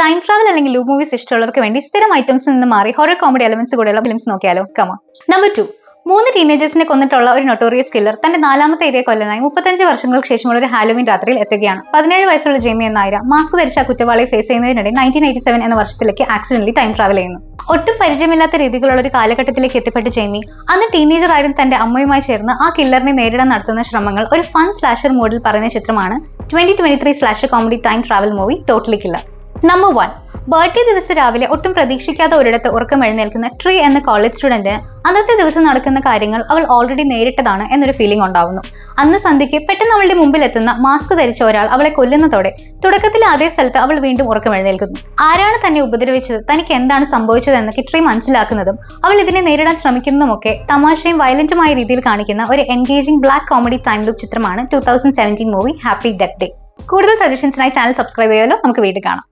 Time travel അല്ലെങ്കിൽ loop movies ഇഷ്ടമുള്ളവർക്ക് വേണ്ടി സ്ഥിരം ഐറ്റംസിൽ നിന്ന് മാറി ഹൊറർ കോമഡി എലമെന്റ്സ് കൂടെയുള്ള ഫിലിംസ് നോക്കിയാലോ? കമോൺ. നമ്പർ 2. 3 ടീനേജേഴ്സിനെ കൊന്നിട്ടുള്ള ഒരു നൊട്ടോറിയസ് കില്ലർ തന്റെ 4ാമത്തെ ഇരയെ കൊല്ലാനായി 35 വർഷങ്ങൾക്ക് ശേഷമുള്ള ഒരു ഹാലോവീൻ രാത്രിയിൽ എത്തുകയാണ്. 17 വയസ്സുള്ള ജെയ്മി എന്ന ആയിര മാസ്ക് ധരിച്ച ആ കുറ്റവാളിയെ ഫേസ് ചെയ്യുന്നതിനിടെ 1987 എന്ന വർഷത്തിലേക്ക് ആക്സിഡന്റലി ടൈം ട്രാവൽ ചെയ്യുന്നു. ഒട്ടും പരിചയമില്ലാത്ത രീതികളുള്ള ഒരു കാലഘട്ടത്തിലേക്ക് എത്തിപ്പെട്ട ജെയ്മി അന്ന് ടീനേജർ ആയിരുന്നു തന്റെ അമ്മയുമായി ചേർന്ന് ആ കില്ലറിനെ നേരിടാൻ നടത്തുന്ന ശ്രമങ്ങൾ ഒരു ഫൺ സ്ലാഷർ മോഡിൽ പറയുന്ന ചിത്രമാണ് 2023 slasher comedy time travel movie totally killer. Number 1. Birthday ദിവസം രാവിലെ ഒട്ടും പ്രതീക്ഷിക്കാത്ത ഒരിടത്ത് ഉറക്കം എഴുന്നേൽക്കുന്ന ട്രീ എന്ന കോളേജ് സ്റ്റുഡന്റിന് അന്നത്തെ ദിവസം നടക്കുന്ന കാര്യങ്ങൾ അവൾ ഓൾറെഡി നേരിട്ടതാണ് എന്നൊരു ഫീലിംഗ് ഉണ്ടാവുന്നു. അന്ന് സന്ധ്യയ്ക്ക് പെട്ടെന്ന് അവളുടെ മുമ്പിൽ എത്തുന്ന മാസ്ക് ധരിച്ച ഒരാൾ അവളെ കൊല്ലുന്നതോടെ തുടക്കത്തിലെ അതേ സ്ഥലത്ത് അവൾ വീണ്ടും ഉറക്കം എഴുന്നേൽക്കുന്നു. ആരാണ് തന്നെ ഉപദ്രവിച്ചത്, തനിക്ക് എന്താണ് സംഭവിച്ചതെന്നൊക്കെ ട്രീ മനസ്സിലാക്കുന്നതും അവൾ ഇതിനെ നേരിടാൻ ശ്രമിക്കുന്നതുമൊക്കെ തമാശയും വയലന്റുമായ രീതിയിൽ കാണിക്കുന്ന ഒരു engaging black comedy time loop ചിത്രമാണ് 2017 മൂവി ഹാപ്പി ഡെത്ത് ഡേ. കൂടുതൽ സജഷൻസിനായി ചാനൽ സബ്സ്ക്രൈബ് ചെയ്യാലോ. നമുക്ക് വീണ്ടും കാണാം.